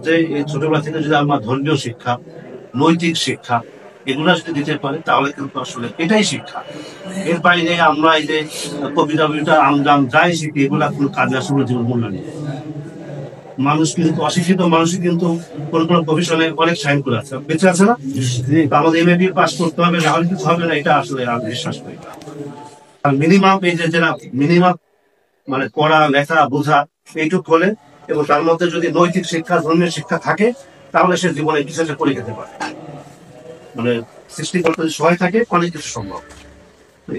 যে এই ছোটবেলা থেকে যদি আমরা ধর্মীয় শিক্ষা, নৈতিক শিক্ষা এগুলা যদি দিতে পারি তাহলে কিন্তু আসলে এটাই শিক্ষা। এর বাইরে আমরা এই যে কবিতা কবিতা আমজাম যাই শিখি এগুলা কোনো কাজে আসলে জীবন মূল্য নেই। মানুষ কিন্তু অশিক্ষিত মানুষই কিন্তু কোন কোন প্রফেশনে অনেক সাইন করে আছে, বেঁচে আছে না? আমাদের এমএ বি পাস করতে হবে, না হলে কিছু হবে না, এটা আসলে আমি বিশ্বাস করি। আর মিনিমাম এই যে যারা মিনিমাম মানে পড়া লেখা বোঝা এইটুক হলে এবং তার মধ্যে যদি নৈতিক শিক্ষা ধর্মীয় শিক্ষা থাকে তাহলে সে জীবনে কিছু একটা করে যেতে পারে, মানে সৃষ্টিকর্তা যদি সহায় থাকে অনেক কিছু সম্ভব।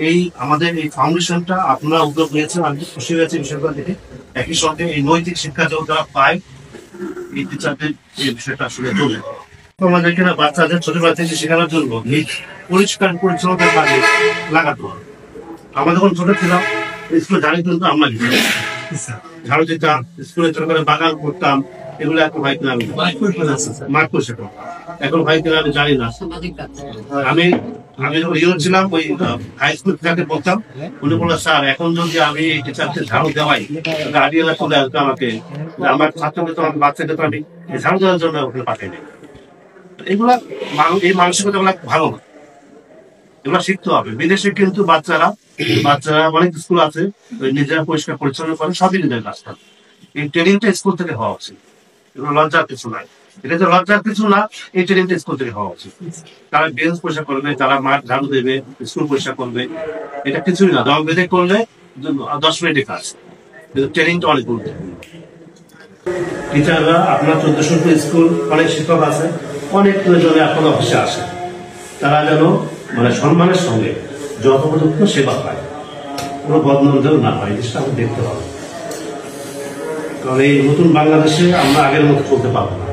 এই আমাদের এই ফাউন্ডেশনটা আপনারা উদ্যোগ নিয়েছেন, আমি খুশি হয়েছি বিষয়টা দেখে। একই সঙ্গে এই নৈতিক শিক্ষা যেও যারা পায় এই টিচারদের এই বিষয়টা আসলে চলে আমাদের কিনা বাচ্চাদের ছোটবেলা থেকে শেখানোর জন্য পরিষ্কার পরিচ্ছন্নতার কাজে লাগাতে হবে। আমরা যখন ছোট ছিলাম স্কুলে জানি কিন্তু আমরা ঝাড়ু দিতাম, স্কুলে ছোট করে বাগান করতাম, এগুলো এখন ভাই কিনা মাঠ পরিষ্কার এখন ভাই কিনা আমি জানি না। আমি আমি যখন ইউর ছিলাম ওই হাই স্কুল টিচারকে বলতাম, উনি বললো স্যার এখন যদি আমি এই টিচারকে ঝাড়ু দেওয়াই গার্ডিয়ানরা চলে আসবে আমাকে, আমার ছাত্রকে তো আমার বাচ্চাকে তো আমি ঝাড়ু দেওয়ার জন্য ওখানে পাঠাই নি। এগুলা এই মানসিকতা গুলা ভালো না, এগুলো শিখতে হবে। বিদেশে কিন্তু বাচ্চারা অনেক স্কুল আছে নিজেরা পরিষ্কার পরিচ্ছন্ন করে, সবই নিজের কাজ থাকে। এই ট্রেনিংটা স্কুল থেকে হওয়া উচিত, এগুলো লজ্জার কিছু নাই। এটা যে লজ্জার কিছু না, এই ট্রেনিংটা স্কুল থেকে হওয়া উচিত। তারা বেঞ্চ পরিষ্কার করবে, তারা মাঠ ঝাড়ু দেবে, স্কুল পরিষ্কার করবে, এটা কিছুই না। দল বেঁধে করলে 10 মিনিটের কাজ, কিন্তু ট্রেনিংটা অনেক গুরুত্বপূর্ণ। টিচাররা আপনার 1400 স্কুল, অনেক শিক্ষক আছে, অনেক প্রয়োজনে আপনার অফিসে আসে, তারা যেন মানে সম্মানের সঙ্গে যথোপযুক্ত সেবা পায়, কোনো বদনাম যেন না হয়, জিনিসটা আমরা দেখতে পাবো। কারণ এই নতুন বাংলাদেশে আমরা আগের মতো চলতে পারবো না।